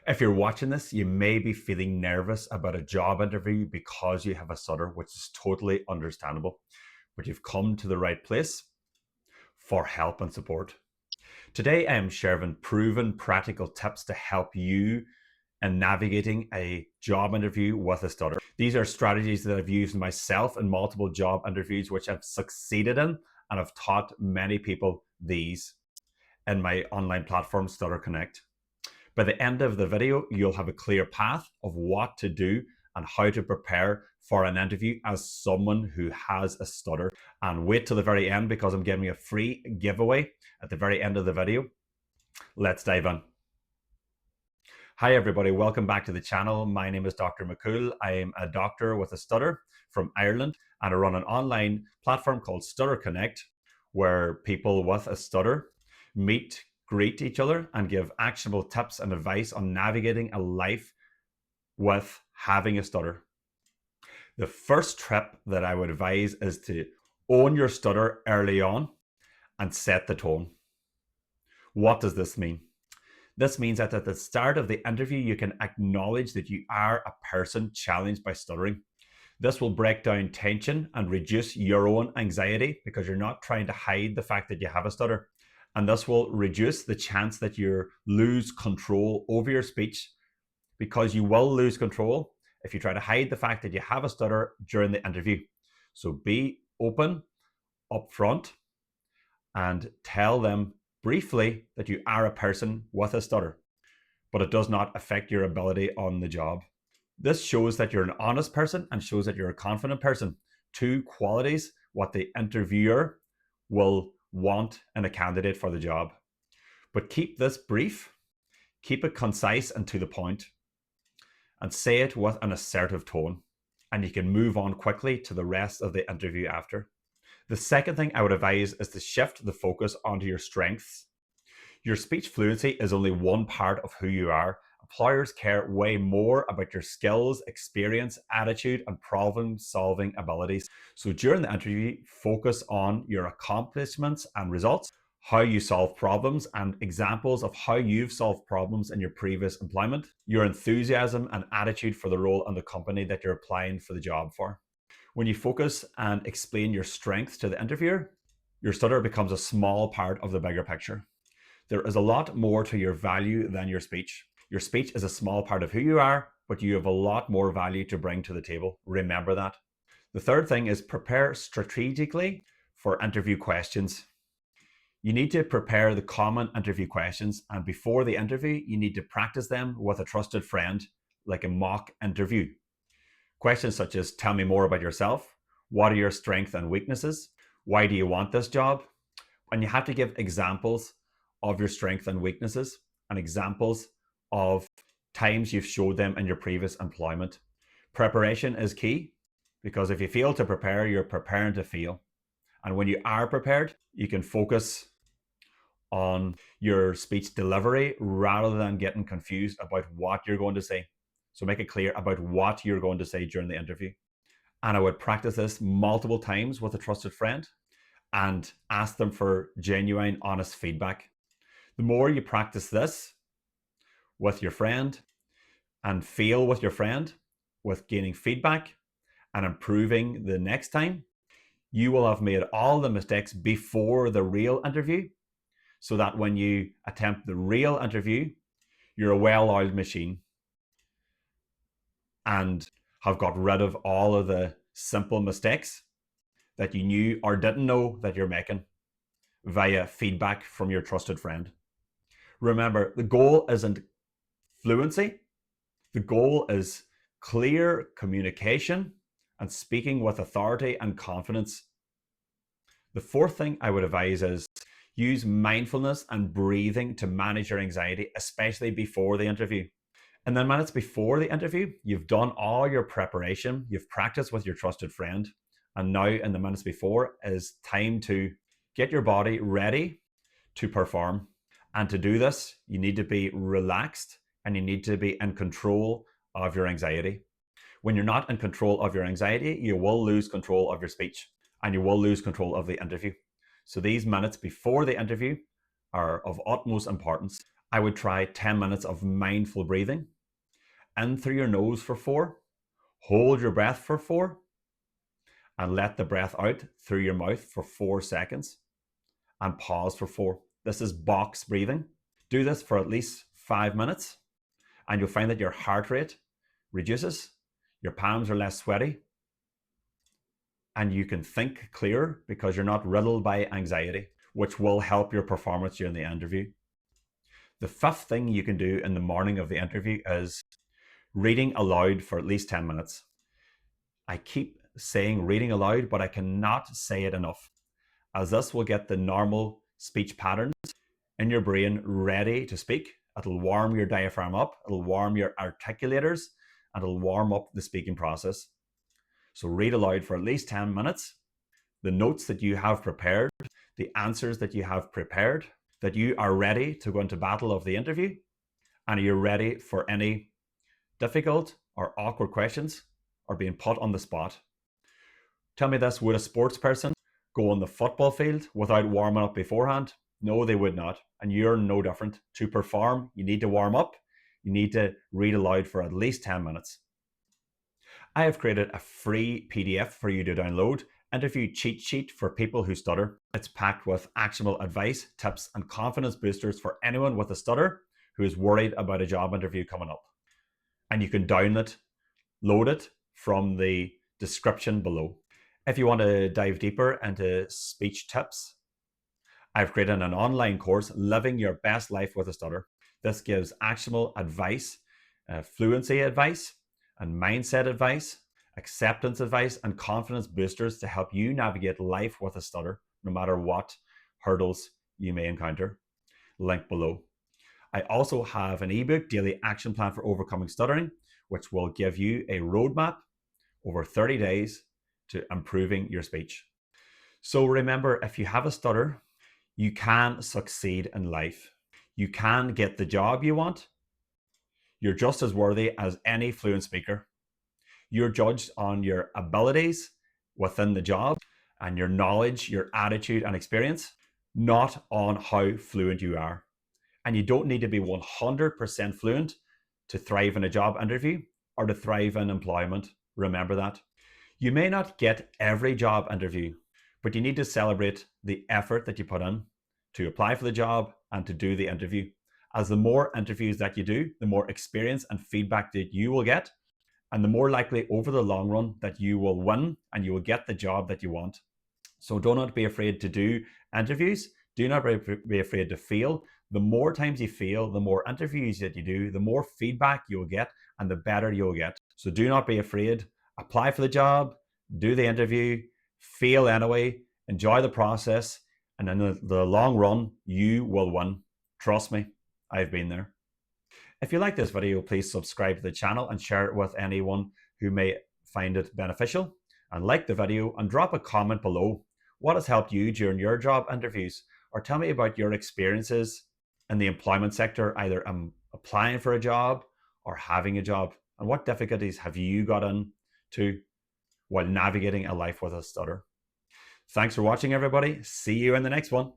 If you're watching this, you may be feeling nervous about a job interview because you have a stutter, which is totally understandable. But you've come to the right place for help and support. Today, I am sharing proven practical tips to help you in navigating a job interview with a stutter. These are strategies that I've used myself in multiple job interviews, which I've succeeded in, and I've taught many people these in my online platform, Stutterconnect. By the end of the video, you'll have a clear path of what to do and how to prepare for an interview as someone who has a stutter. And wait till the very end because I'm giving you a free giveaway at the very end of the video. Let's dive in. Hi everybody, welcome back to the channel. My name is Dr. McCool. I am a doctor with a stutter from Ireland, and I run an online platform called Stutterconnect where people with a stutter meet, greet each other, and give actionable tips and advice on navigating a life with having a stutter. The first tip that I would advise is to own your stutter early on and set the tone. What does this mean? This means that at the start of the interview, you can acknowledge that you are a person challenged by stuttering. This will break down tension and reduce your own anxiety because you're not trying to hide the fact that you have a stutter. And this will reduce the chance that you lose control over your speech, because you will lose control if you try to hide the fact that you have a stutter during the interview. So be open up front and tell them briefly that you are a person with a stutter, but it does not affect your ability on the job. This shows that you're an honest person and shows that you're a confident person. Two qualities what the interviewer will want in a candidate for the job. But keep this brief, keep it concise and to the point, and say it with an assertive tone, and you can move on quickly to the rest of the interview after. The second thing I would advise is to shift the focus onto your strengths. Your speech fluency is only one part of who you are. Employers care way more about your skills, experience, attitude, and problem-solving abilities. So during the interview, focus on your accomplishments and results, how you solve problems, and examples of how you've solved problems in your previous employment, your enthusiasm and attitude for the role and the company that you're applying for the job for. When you focus and explain your strengths to the interviewer, your stutter becomes a small part of the bigger picture. There is a lot more to your value than your speech. Your speech is a small part of who you are, but you have a lot more value to bring to the table. Remember that. The third thing is prepare strategically for interview questions. You need to prepare the common interview questions, and before the interview, you need to practice them with a trusted friend, like a mock interview. Questions such as, tell me more about yourself. What are your strengths and weaknesses? Why do you want this job? And you have to give examples of your strengths and weaknesses and examples of times you've showed them in your previous employment. Preparation is key, because if you fail to prepare, you're preparing to fail. And when you are prepared, you can focus on your speech delivery rather than getting confused about what you're going to say. So make it clear about what you're going to say during the interview. And I would practice this multiple times with a trusted friend and ask them for genuine, honest feedback. The more you practice this with your friend and fail with your friend with gaining feedback and improving the next time, you will have made all the mistakes before the real interview, so that when you attempt the real interview, you're a well-oiled machine and have got rid of all of the simple mistakes that you knew or didn't know that you're making via feedback from your trusted friend. Remember, the goal isn't fluency. The goal is clear communication and speaking with authority and confidence. The fourth thing I would advise is use mindfulness and breathing to manage your anxiety, especially before the interview. And then minutes before the interview, you've done all your preparation, you've practiced with your trusted friend, and now in the minutes before is time to get your body ready to perform. And to do this, you need to be relaxed and you need to be in control of your anxiety. When you're not in control of your anxiety, you will lose control of your speech and you will lose control of the interview. So these minutes before the interview are of utmost importance. I would try 10 minutes of mindful breathing. In through your nose for 4, hold your breath for 4, and let the breath out through your mouth for 4 seconds, and pause for 4. This is box breathing. Do this for at least 5 minutes, and you'll find that your heart rate reduces, your palms are less sweaty, and you can think clearer because you're not riddled by anxiety, which will help your performance during the interview. The fifth thing you can do in the morning of the interview is reading aloud for at least 10 minutes. I keep saying reading aloud, but I cannot say it enough, as this will get the normal speech patterns in your brain ready to speak. It'll warm your diaphragm up, it'll warm your articulators, and it'll warm up the speaking process. So read aloud for at least 10 minutes. The notes that you have prepared, the answers that you have prepared, that you are ready to go into battle of the interview, and you're ready for any difficult or awkward questions or being put on the spot. Tell me this, would a sports person go on the football field without warming up beforehand? No, they would not. And you're no different. To perform, you need to warm up. You need to read aloud for at least 10 minutes. I have created a free PDF for you to download, interview cheat sheet for people who stutter. It's packed with actionable advice, tips, and confidence boosters for anyone with a stutter who is worried about a job interview coming up. And you can load it from the description below. If you want to dive deeper into speech tips, I've created an online course, Living Your Best Life with a Stutter. This gives actionable advice, fluency advice, and mindset advice, acceptance advice, and confidence boosters to help you navigate life with a stutter, no matter what hurdles you may encounter. Link below. I also have an ebook, Daily Action Plan for Overcoming Stuttering, which will give you a roadmap over 30 days to improving your speech. So remember, if you have a stutter, you can succeed in life. You can get the job you want. You're just as worthy as any fluent speaker. You're judged on your abilities within the job and your knowledge, your attitude and experience, not on how fluent you are. And you don't need to be 100% fluent to thrive in a job interview or to thrive in employment. Remember that. You may not get every job interview, but you need to celebrate the effort that you put in to apply for the job and to do the interview. As the more interviews that you do, the more experience and feedback that you will get, and the more likely over the long run that you will win and you will get the job that you want. So do not be afraid to do interviews. Do not be afraid to fail. The more times you fail, the more interviews that you do, the more feedback you'll get and the better you'll get. So do not be afraid. Apply for the job, do the interview, fail anyway, enjoy the process, and in the long run, you will win. Trust me, I've been there. If you like this video, please subscribe to the channel and share it with anyone who may find it beneficial. And like the video and drop a comment below. What has helped you during your job interviews? Or tell me about your experiences in the employment sector, either applying for a job or having a job. And what difficulties have you got into while navigating a life with a stutter? Thanks for watching, everybody. See you in the next one.